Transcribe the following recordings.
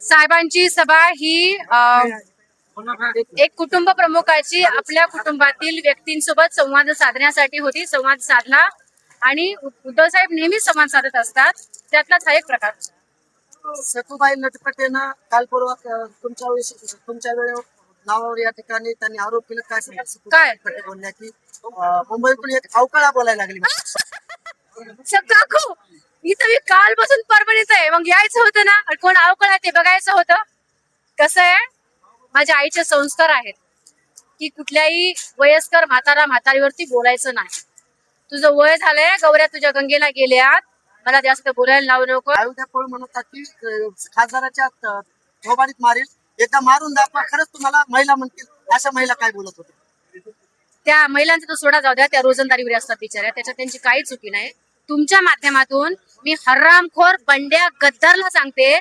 साहेबांची सभा ही एक कुटुंब प्रमुखाची आपल्या कुटुंबातील व्यक्तींसोबत संवाद साधण्यासाठी होती. संवाद साधला आणि उद्धव साहेब नेहमीच संवाद साधत असतात. त्यातलाच हा एक प्रकार. सतुबाई लटपटेनं काल परवा तुमच्या वेळेवर नावावर या ठिकाणी त्यांनी आरोप केला. काय सांगा? काय बोलल्या की मुंबईतून एक अवकाळा बोलायला लागली. काकू इथं मी कालपासून परभणीच आहे. मग यायचं होतं ना, कोण अवकळा ते बघायचं होतं. कसं आहे, माझ्या आईचे संस्कार आहेत की कुठल्याही वयस्कर म्हातारीवरती बोलायचं नाही. तुझं वय झालंय, गौऱ्या तुझ्या गंगेला गेल्यात, मला जास्त बोलायला लावू नको. अयोध्या पळ म्हणतात की खासदाराच्या थोबाडीत मारेल, एकदा मारून दाखवा. खरंच तुम्हाला महिला म्हणतील अशा महिला काय बोलत होत्या? त्या महिलांचा तो सोडा जाऊ द्या, त्या रोजंदारीवर असतात बिचाऱ्या, त्याच्यात त्यांची काही चुकी नाही. तुमच्या माध्यमातून मी हरामखोर बंड्या गद्दारला सांगते,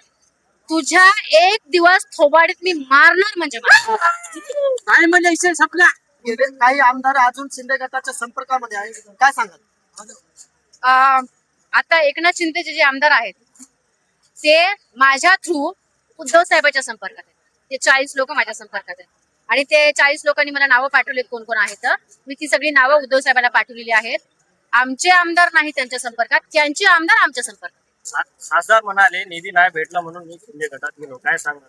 तुझ्या एक दिवस थोबाडीत मी मारणार म्हणजे काय म्हणजे विषय संपला. काही आमदार अजून शिंदे गटाच्या संपर्कामध्ये आहे, काय सांगाल? आता एकनाथ शिंदेचे जे आमदार आहेत ते माझ्या थ्रू उद्धव साहेबांच्या संपर्कात आहेत. ते 40 लोक माझ्या संपर्कात आहेत आणि ते 40 लोकांनी मला नावं पाठवलीत कोण कोण आहेत. मी ती सगळी नावं उद्धव साहेबांना पाठवलेली आहेत. आमचे आमदार नाही त्यांच्या संपर्कात, त्यांचे आमदार आमच्या संपर्कात. खासदार म्हणाले निधी नाही भेटला म्हणून मी शिंदे गटात गेलो, काय सांगा?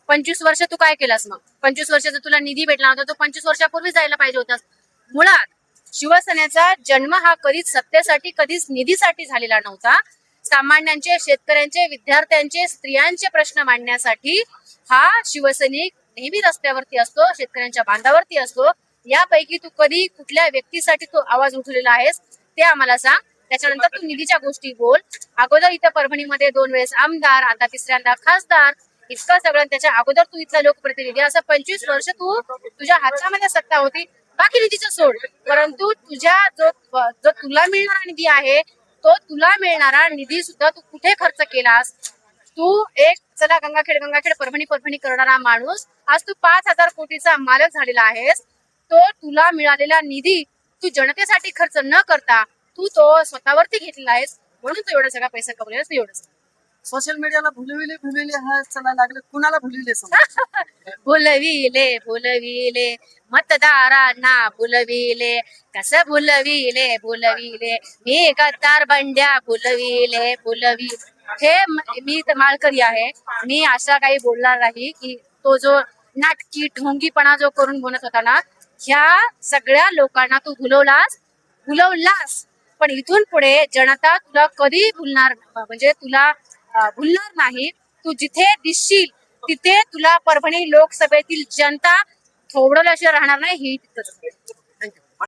25 वर्ष तू काय केलास? मग 25 वर्षाचा तुला निधी भेटला होता, तो 25 वर्षापूर्वी जायला पाहिजे होतास. मुळात शिवसेनेचा जन्म हा कधीच सत्तेसाठी कधीच निधीसाठी झालेला नव्हता. सामान्यांचे, शेतकऱ्यांचे, विद्यार्थ्यांचे, स्त्रियांचे प्रश्न मांडण्यासाठी हा शिवसैनिक नेहमी रस्त्यावरती असतो, शेतकऱ्यांच्या बांधावरती असतो. यापैकी तू कधी कुठल्या व्यक्तीसाठी तो आवाज उठवलेला आहेस ते आम्हाला सांग. त्याच्यानंतर तू निधीच्या गोष्टी बोल. अगोदर इथं परभणीमध्ये 2 वेळेस आमदार, आता तिसऱ्यांदा खासदार, इतकं सगळं. त्याच्या अगोदर तू इथला लोकप्रतिनिधी. असं 25 वर्ष तुझ्या हातामध्ये सत्ता होती. बाकी निधीचं सोड, परंतु तुझ्या जो तुला मिळणारा निधी आहे, तो तुला मिळणारा निधी सुद्धा तू कुठे खर्च केलास? तू एक चला गंगाखेड परभणी करणारा माणूस आज तू 5,000 कोटीचा मालक झालेला आहेस. तो तुला मिळालेला निधी तू जनतेसाठी खर्च न करता तू तो स्वतःवरती घेतलेला आहेस, म्हणून तू एवढा सगळा पैसा कमवलेस. तू एवढं सोशल मीडियाला भुलविले हा चला लागले. कुणाला भुलविले? भुलविले मतदारांना भुलविले, कसं भुलविले मी गद्दार बंड्या भुलविले. हे मी तर माळकरी आहे. मी असा काही बोलणार नाही की तो जो नाटकी ढोंगीपणा जो करून बोलत होता ना, ह्या सगळ्या लोकांना तू भुलवलास. पण इथून पुढे जनता तुला कधी भुलणार, म्हणजे तुला भुलणार नाही. तू जिथे दिसशील तिथे तुला परभणी लोकसभेतील जनता थोबडल्याशिवाय राहणार नाही. ही